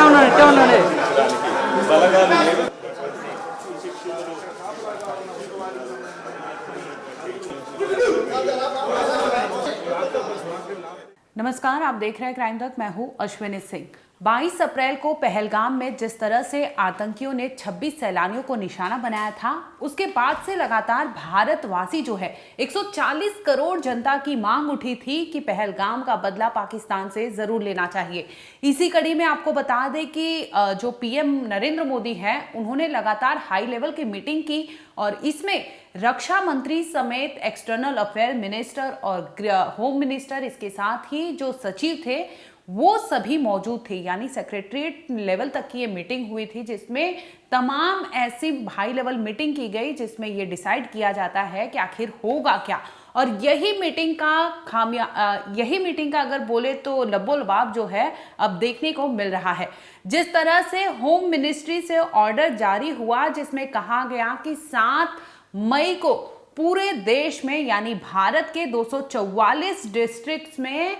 ఉండండి. नमस्कार, आप देख रहे हैं क्राइम तक। मैं हूं अश्विनी सिंह। 22 अप्रैल को पहलगाम में जिस तरह से आतंकियों ने 26 सैलानियों को निशाना बनाया था, उसके बाद से लगातार भारतवासी जो है 140 करोड़ जनता की मांग उठी थी कि पहलगाम का बदला पाकिस्तान से जरूर लेना चाहिए। इसी कड़ी में आपको बता दें कि जो पीएम नरेंद्र मोदी हैं, उन्होंने लगातार हाई लेवल की मीटिंग की और इसमें रक्षा मंत्री समेत एक्सटर्नल अफेयर मिनिस्टर और होम मिनिस्टर, इसके साथ ही जो सचिव थे वो सभी मौजूद थे। यानी सेक्रेटरीट लेवल तक की ये मीटिंग हुई थी, जिसमें तमाम ऐसी हाई लेवल मीटिंग की गई जिसमें ये डिसाइड किया जाता है कि आखिर होगा क्या। और यही मीटिंग का अगर बोले तो लबोलबाब जो है अब देखने को मिल रहा है। जिस तरह से होम मिनिस्ट्री से ऑर्डर जारी हुआ जिसमें कहा गया कि 7 मई को पूरे देश में यानी भारत के 244 डिस्ट्रिक्ट्स में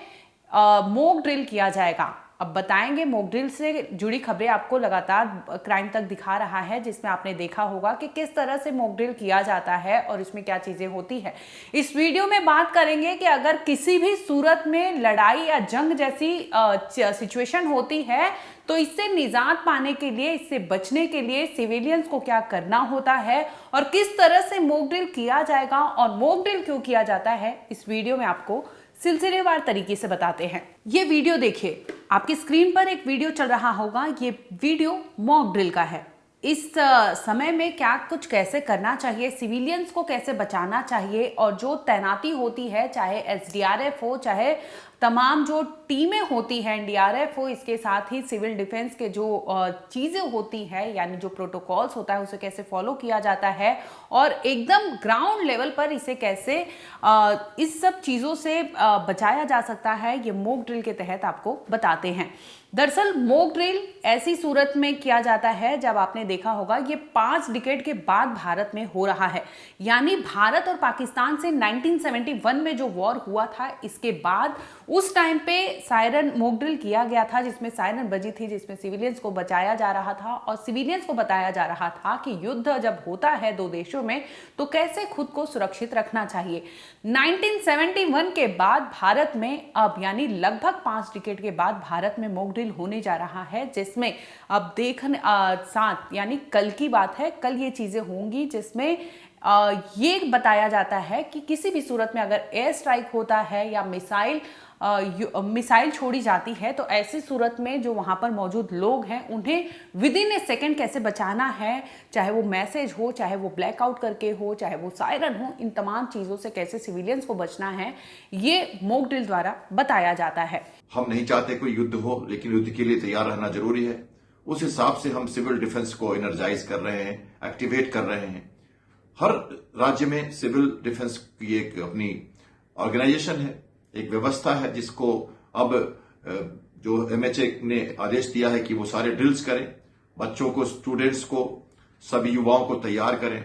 मॉक ड्रिल किया जाएगा। अब बताएंगे मॉक ड्रिल से जुड़ी खबरें आपको लगातार क्राइम तक दिखा रहा है, जिसमें आपने देखा होगा कि किस तरह से मॉक ड्रिल किया जाता है और इसमें क्या चीजें होती है। इस वीडियो में बात करेंगे कि अगर किसी भी सूरत में लड़ाई या जंग जैसी सिचुएशन होती है तो इससे निजात पाने के लिए, इससे बचने के लिए सिविलियंस को क्या करना होता है और किस तरह से मॉक ड्रिल किया जाएगा और मॉक ड्रिल क्यों किया जाता है, इस वीडियो में आपको सिलसिलेवार तरीके से बताते हैं। ये वीडियो देखिए, आपकी स्क्रीन पर एक वीडियो चल रहा होगा। ये वीडियो मॉक ड्रिल का है। इस समय में क्या कुछ कैसे करना चाहिए, सिविलियंस को कैसे बचाना चाहिए और जो तैनाती होती है, चाहे एसडीआरएफ हो, चाहे तमाम जो टीमें होती हैं, एनडीआरएफ हो, इसके साथ ही सिविल डिफेंस के जो चीज़ें होती है यानी जो प्रोटोकॉल्स होता है उसे कैसे फॉलो किया जाता है और एकदम ग्राउंड लेवल पर इसे कैसे इस सब चीज़ों से बचाया जा सकता है, ये मॉक ड्रिल के तहत आपको बताते हैं। दरअसल मॉक ड्रिल ऐसी सूरत में किया जाता है जब आपने देखा होगा ये 5 डिकेड के बाद भारत में हो रहा है। यानी भारत और पाकिस्तान से 1971 में जो वॉर हुआ था, इसके बाद उस टाइम पे सायरन मॉक ड्रिल किया गया था, जिसमें सायरन बजी थी, जिसमें सिविलियंस को बचाया जा रहा था और सिविलियंस को बताया जा रहा था कि युद्ध जब होता है दो देशों में तो कैसे खुद को सुरक्षित रखना चाहिए। 1971 के बाद भारत में अब यानी लगभग 5 डिकेड के बाद भारत में मॉक ड्रिल होने जा रहा है, जिसमें अब साथ यानी कल की बात है, कल ये चीजें होंगी जिसमें ये बताया जाता है कि किसी भी सूरत में अगर एयर स्ट्राइक होता है या मिसाइल छोड़ी जाती है तो ऐसी सूरत में जो वहां पर मौजूद लोग हैं उन्हें विद इन ए सेकेंड कैसे बचाना है, चाहे वो मैसेज हो, चाहे वो ब्लैकआउट करके हो, चाहे वो सायरन हो, इन तमाम चीजों से कैसे सिविलियंस को बचना है, ये मॉक ड्रिल द्वारा बताया जाता है। हम नहीं चाहते कोई युद्ध हो, लेकिन युद्ध के लिए तैयार रहना जरूरी है। उस हिसाब से हम सिविल डिफेंस को एनर्जाइज कर रहे हैं, एक्टिवेट कर रहे हैं। हर राज्य में सिविल डिफेंस की एक अपनी ऑर्गेनाइजेशन है, एक व्यवस्था है, जिसको अब जो एमएचए ने आदेश दिया है कि वो सारे ड्रिल्स करें, बच्चों को, स्टूडेंट्स को, सभी युवाओं को तैयार करें।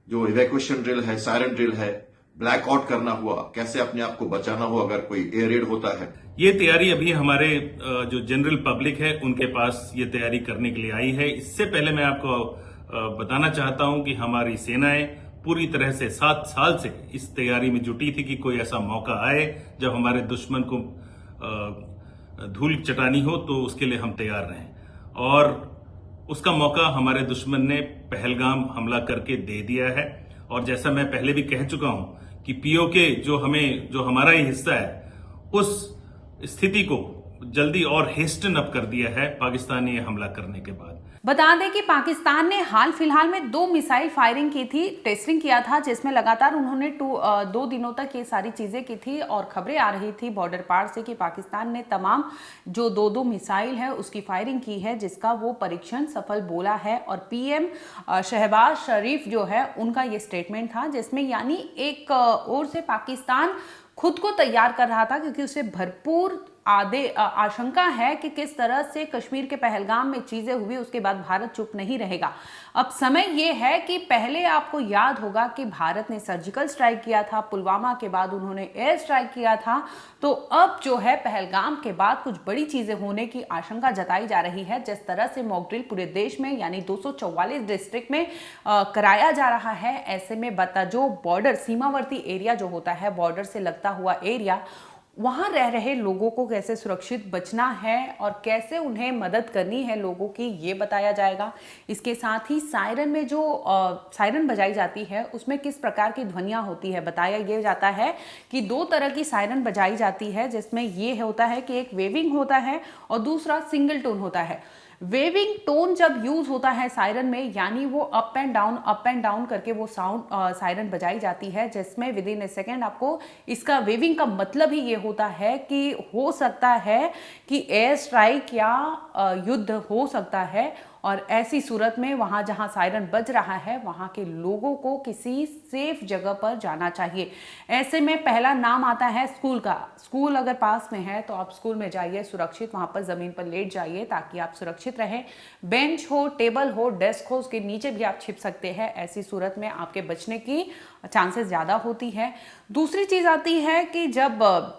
जो इवैक्यूएशन ड्रिल है, सायरन ड्रिल है, ब्लैकआउट करना हुआ, कैसे अपने आप को बचाना हो अगर कोई एयर रेड होता है। ये तैयारी अभी हमारे जो जनरल पब्लिक है उनके पास ये तैयारी करने के लिए आई है। इससे पहले मैं आपको बताना चाहता हूं कि हमारी सेनाएं पूरी तरह से 7 साल से इस तैयारी में जुटी थी कि कोई ऐसा मौका आए जब हमारे दुश्मन को धूल चटानी हो तो उसके लिए हम तैयार रहें। और उसका मौका हमारे दुश्मन ने पहलगाम हमला करके दे दिया है। और जैसा मैं पहले भी कह चुका हूं कि पीओके जो हमारा ही हिस्सा है, उस स्थिति को जल्दी और हेस्टन अप कर दिया है पाकिस्तान ने हमला करने के बाद। बता दें कि पाकिस्तान ने हाल फिलहाल में 2 मिसाइल फायरिंग की थी, टेस्टिंग किया था, जिसमें लगातार उन्होंने 2 दिनों तक ये सारी चीजें की थी और खबरें आ रही थी बॉर्डर पार से कि पाकिस्तान ने तमाम जो 2 मिसाइल है उसकी फायरिंग की है, जिसका वो परीक्षण सफल बोला है। और पीएम शहबाज शरीफ जो है उनका ये स्टेटमेंट था, जिसमें यानी एक ओर से पाकिस्तान खुद को तैयार कर रहा था क्योंकि उसे भरपूर आशंका है कि किस तरह से कश्मीर के पहलगाम में चीजें हुई, उसके बाद भारत चुप नहीं रहेगा। अब समय यह है कि पहले आपको याद होगा कि भारत ने सर्जिकल स्ट्राइक किया था, पुलवामा के बाद उन्होंने एयर स्ट्राइक किया था, तो अब जो है पहलगाम के बाद कुछ बड़ी चीजें होने की आशंका जताई जा रही है। जिस तरह से मॉक ड्रिल पूरे देश में यानी 244 डिस्ट्रिक्ट में कराया जा रहा है, ऐसे में जो बॉर्डर सीमावर्ती एरिया जो होता है, बॉर्डर से लगता हुआ एरिया, वहां रह रहे लोगों को कैसे सुरक्षित बचना है और कैसे उन्हें मदद करनी है लोगों की, ये बताया जाएगा। इसके साथ ही सायरन में जो सायरन बजाई जाती है उसमें किस प्रकार की ध्वनियां होती है, बताया ये जाता है कि 2 तरह की सायरन बजाई जाती है, जिसमें ये होता है कि एक वेविंग होता है और दूसरा सिंगल टोन होता है। वेविंग टोन जब यूज होता है सायरन में, यानी वो अप एंड डाउन करके वो साउंड सायरन बजाई जाती है, जिसमें विद इन ए सेकेंड आपको इसका वेविंग का मतलब ही ये होता है कि हो सकता है कि एयर स्ट्राइक या युद्ध हो सकता है। और ऐसी सूरत में वहां जहां सायरन बज रहा है वहां के लोगों को किसी सेफ जगह पर जाना चाहिए। ऐसे में पहला नाम आता है स्कूल का। स्कूल अगर पास में है तो आप स्कूल में जाइए सुरक्षित, वहां पर जमीन पर लेट जाइए ताकि आप सुरक्षित रहें। बेंच हो, टेबल हो, डेस्क हो, उसके नीचे भी आप छिप सकते हैं। ऐसी सूरत में आपके बचने की चांसेस ज्यादा होती है। दूसरी चीज आती है कि जब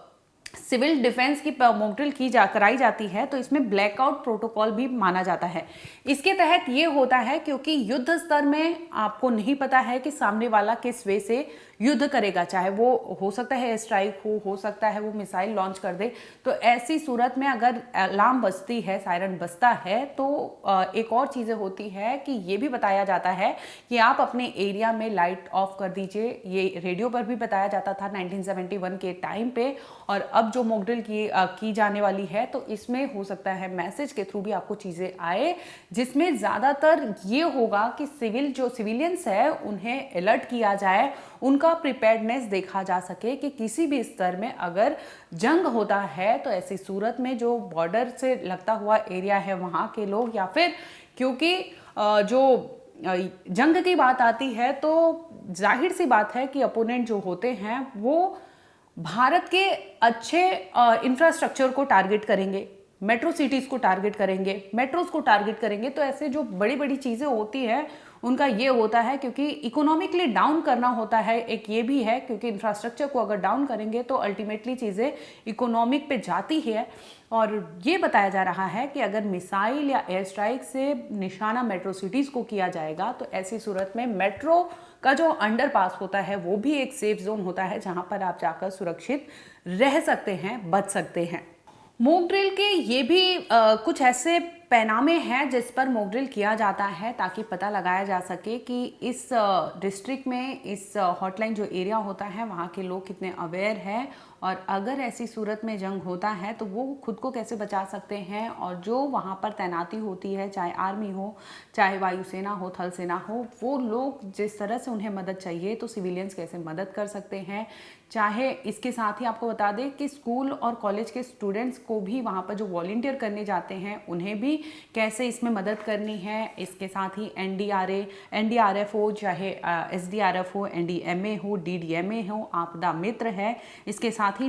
सिविल डिफेंस की मॉक ड्रिल कराई जाती है तो इसमें ब्लैकआउट प्रोटोकॉल भी माना जाता है। इसके तहत ये होता है क्योंकि युद्ध स्तर में आपको नहीं पता है कि सामने वाला किस वे से युद्ध करेगा, चाहे वो हो सकता है स्ट्राइक हो सकता है वो मिसाइल लॉन्च कर दे। तो ऐसी सूरत में अगर अलार्म बजती है, सायरन बजता है, तो एक और चीज़ें होती है कि ये भी बताया जाता है कि आप अपने एरिया में लाइट ऑफ कर दीजिए। ये रेडियो पर भी बताया जाता था 1971 के टाइम पे। और अब जो मॉक ड्रिल की जाने वाली है तो इसमें हो सकता है मैसेज के थ्रू भी आपको चीज़ें आए, जिसमें ज़्यादातर ये होगा कि सिविलियंस है उन्हें अलर्ट किया जाए, उनका प्रिपेयर्डनेस देखा जा सके कि किसी भी स्तर में अगर जंग होता है तो ऐसी सूरत में जो बॉर्डर से लगता हुआ एरिया है वहां के लोग, या फिर क्योंकि जो जंग की बात आती है तो जाहिर सी बात है कि अपोनेंट जो होते हैं वो भारत के अच्छे इंफ्रास्ट्रक्चर को टारगेट करेंगे, मेट्रो सिटीज को टारगेट करेंगे, मेट्रोज को टारगेट करेंगे। तो ऐसे जो बड़ी बड़ी चीजें होती है उनका ये होता है क्योंकि इकोनॉमिकली डाउन करना होता है। एक ये भी है क्योंकि इंफ्रास्ट्रक्चर को अगर डाउन करेंगे तो अल्टीमेटली चीज़ें इकोनॉमिक पे जाती है। और ये बताया जा रहा है कि अगर मिसाइल या एयर स्ट्राइक से निशाना मेट्रो सिटीज़ को किया जाएगा तो ऐसी सूरत में मेट्रो का जो अंडरपास होता है वो भी एक सेफ जोन होता है जहां पर आप जाकर सुरक्षित रह सकते हैं, बच सकते हैं। मॉक ड्रिल के ये भी कुछ ऐसे पैनामे हैं जिस पर मॉक ड्रिल किया जाता है ताकि पता लगाया जा सके कि इस डिस्ट्रिक्ट में, इस हॉटलाइन जो एरिया होता है वहाँ के लोग कितने अवेयर हैं और अगर ऐसी सूरत में जंग होता है तो वो खुद को कैसे बचा सकते हैं। और जो वहाँ पर तैनाती होती है, चाहे आर्मी हो, चाहे वायुसेना हो, थल सेना हो, वो लोग जिस तरह से उन्हें मदद चाहिए तो सिविलियंस कैसे मदद कर सकते हैं। चाहे इसके साथ ही आपको बता दें कि स्कूल और कॉलेज के स्टूडेंट्स को भी वहाँ पर जो वॉलंटियर करने जाते हैं उन्हें भी कैसे इसमें मदद करनी है। इसके साथ ही एनडीआरएफ हो, चाहे एसडीआरएफ हो, एनडीएमए हो, डीडीएमए हो, आपदा मित्र है। इसके साथ ही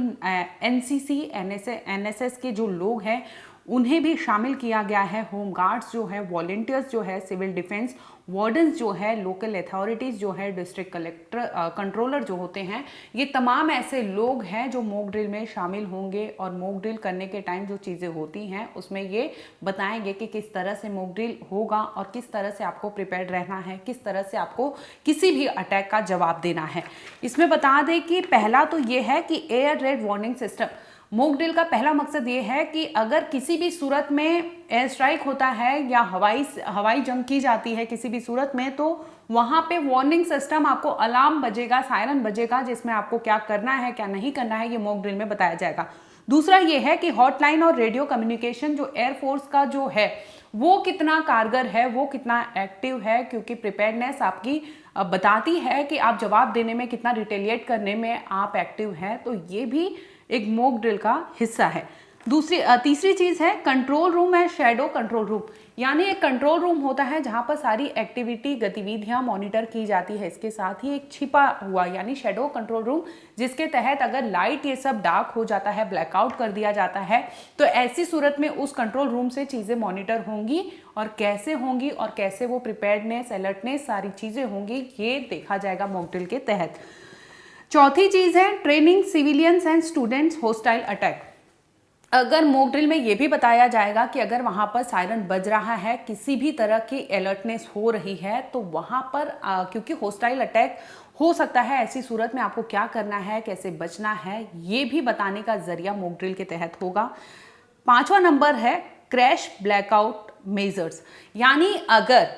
एनसीसी, एनएसएस के जो लोग हैं उन्हें भी शामिल किया गया है। होम गार्ड्स जो है, वॉलंटियर्स जो है, सिविल डिफेंस वार्डन्स जो है, लोकल अथॉरिटीज़ जो है, डिस्ट्रिक्ट कंट्रोलर जो होते हैं, ये तमाम ऐसे लोग हैं जो मॉक ड्रिल में शामिल होंगे। और मॉक ड्रिल करने के टाइम जो चीज़ें होती हैं उसमें ये बताएंगे कि किस तरह से मॉक ड्रिल होगा और किस तरह से आपको प्रिपेयर्ड रहना है, किस तरह से आपको किसी भी अटैक का जवाब देना है। इसमें बता दें कि पहला तो ये है कि air red warning system. Mock drill का पहला मकसद ये है कि अगर किसी भी सूरत में एयर स्ट्राइक होता है या हवाई जंग की जाती है किसी भी सूरत में, तो वहां पे वार्निंग सिस्टम, आपको अलार्म बजेगा, सायरन बजेगा, जिसमें आपको क्या करना है क्या नहीं करना है ये मॉक ड्रिल में बताया जाएगा। दूसरा ये है कि हॉटलाइन और रेडियो कम्युनिकेशन जो एयरफोर्स का जो है वो कितना कारगर है, वो कितना एक्टिव है, क्योंकि प्रिपेयर्डनेस आपकी बताती है कि आप जवाब देने में कितना रिटेलिएट करने में आप एक्टिव हैं। तो ये भी एक मॉक ड्रिल का हिस्सा है। तीसरी चीज है कंट्रोल रूम है शैडो कंट्रोल रूम, यानी एक कंट्रोल रूम होता है जहां पर सारी एक्टिविटी गतिविधियां मॉनिटर की जाती है। इसके साथ ही एक छिपा हुआ यानी शैडो कंट्रोल रूम, जिसके तहत अगर लाइट ये सब डार्क हो जाता है, ब्लैकआउट कर दिया जाता है, तो ऐसी सूरत में उस कंट्रोल रूम से चीजें मॉनिटर होंगी और कैसे वो प्रिपेयर्डनेस, अलर्टनेस सारी चीजें होंगी, ये देखा जाएगा मॉक ड्रिल के तहत। चौथी चीज है training civilians and students hostile attack. अगर मॉक ड्रिल में यह भी बताया जाएगा कि अगर वहां पर सायरन बज रहा है, किसी भी तरह की अलर्टनेस हो रही है, तो वहां पर क्योंकि होस्टाइल अटैक हो सकता है, ऐसी सूरत में आपको क्या करना है, कैसे बचना है, ये भी बताने का जरिया मॉक ड्रिल के तहत होगा। 5वां नंबर है क्रैश ब्लैकआउट मेजर्स, यानी अगर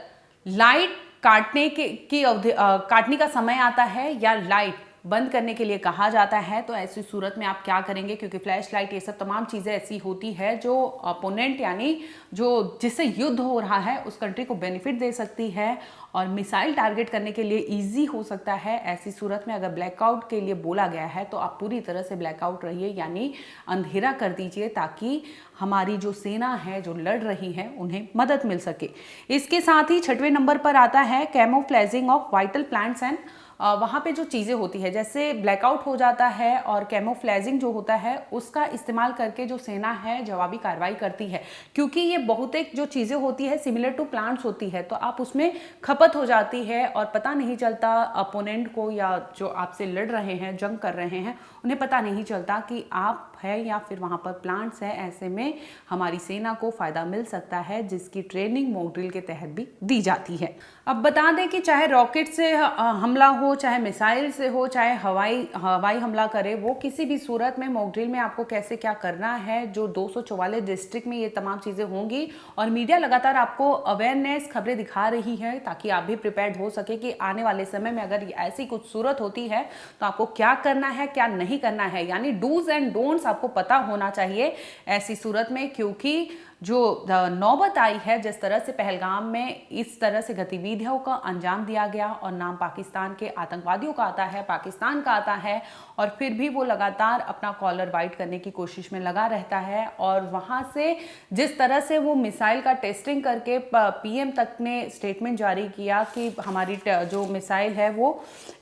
लाइट काटने का समय आता है या लाइट बंद करने के लिए कहा जाता है, तो ऐसी सूरत में आप क्या करेंगे, क्योंकि फ्लैश लाइट ये सब तमाम चीज़ें ऐसी होती है जो अपोनेंट यानी जो जिससे युद्ध हो रहा है उस कंट्री को बेनिफिट दे सकती है और मिसाइल टारगेट करने के लिए इजी हो सकता है। ऐसी सूरत में अगर ब्लैकआउट के लिए बोला गया है तो आप पूरी तरह से ब्लैकआउट रहिए, यानी अंधेरा कर दीजिए, ताकि हमारी जो सेना है जो लड़ रही है उन्हें मदद मिल सके। इसके साथ ही 6वें नंबर पर आता है कैमोफ्लेजिंग ऑफ वाइटल प्लांट्स एंड वहाँ पे जो चीज़ें होती है, जैसे ब्लैकआउट हो जाता है और कैमोफ्लेजिंग जो होता है उसका इस्तेमाल करके जो सेना है जवाबी कार्रवाई करती है, क्योंकि ये बहुत एक जो चीज़ें होती है सिमिलर टू प्लांट्स होती है, तो आप उसमें खपत हो जाती है और पता नहीं चलता अपोनेंट को या जो आपसे लड़ रहे हैं, जंग कर रहे हैं, उन्हें पता नहीं चलता कि आप है या फिर वहाँ पर प्लांट्स है। ऐसे में हमारी सेना को फ़ायदा मिल सकता है, जिसकी ट्रेनिंग मॉक ड्रिल के तहत भी दी जाती है। अब बता दें कि चाहे रॉकेट से हमला हो, चाहे मिसाइल से हो, चाहे हवाई हमला करे, वो किसी भी सूरत में मॉक ड्रिल में आपको कैसे क्या करना है, जो 244 डिस्ट्रिक्ट में ये तमाम चीज़ें होंगी और मीडिया लगातार आपको अवेयरनेस खबरें दिखा रही है, ताकि आप भी प्रिपेयर्ड हो सके कि आने वाले समय में अगर ऐसी कुछ सूरत होती है तो आपको क्या करना है, क्या नहीं करना है, यानी डूज एंड डोंट्स आपको पता होना चाहिए ऐसी सूरत में। क्योंकि जो नौबत आई है, जिस तरह से पहलगाम में इस तरह से गतिविधियों का अंजाम दिया गया और नाम पाकिस्तान के आतंकवादियों का आता है, पाकिस्तान का आता है, और फिर भी वो लगातार अपना कॉलर वाइट करने की कोशिश में लगा रहता है, और वहाँ से जिस तरह से वो मिसाइल का टेस्टिंग करके पीएम तक ने स्टेटमेंट जारी किया कि हमारी जो मिसाइल है वो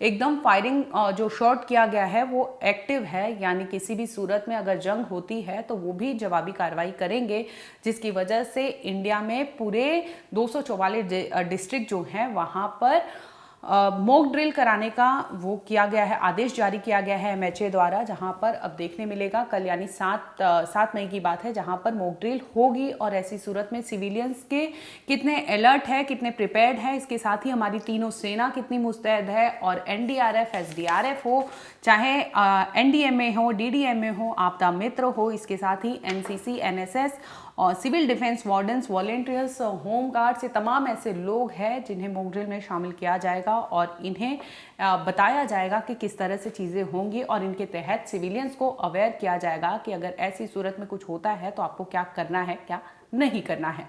एकदम फायरिंग जो शॉट किया गया है वो एक्टिव है, यानी किसी भी सूरत में अगर जंग होती है तो वो भी जवाबी कार्रवाई करेंगे, जिसकी वजह से इंडिया में पूरे 244 डिस्ट्रिक्ट जो हैं वहाँ पर मॉक ड्रिल कराने का वो किया गया है, आदेश जारी किया गया है MHA द्वारा, जहां पर अब देखने मिलेगा कल यानी 7 मई की बात है, जहां पर मॉक ड्रिल होगी। और ऐसी सूरत में सिविलियंस के कितने अलर्ट है, कितने प्रिपेयर्ड है, इसके साथ ही हमारी तीनों सेना कितनी मुस्तैद है, और NDRF SDRF हो, चाहे NDMA हो, DDMA हो, आपदा मित्र हो, इसके साथ ही NCC NSS और civil defence wardens, volunteers, home guards, ये तमाम ऐसे लोग हैं जिन्हें मॉक ड्रिल में शामिल किया जाएगा और इन्हें बताया जाएगा कि किस तरह से चीज़ें होंगी, और इनके तहत सिविलियंस को अवेयर किया जाएगा कि अगर ऐसी सूरत में कुछ होता है तो आपको क्या करना है, क्या नहीं करना है।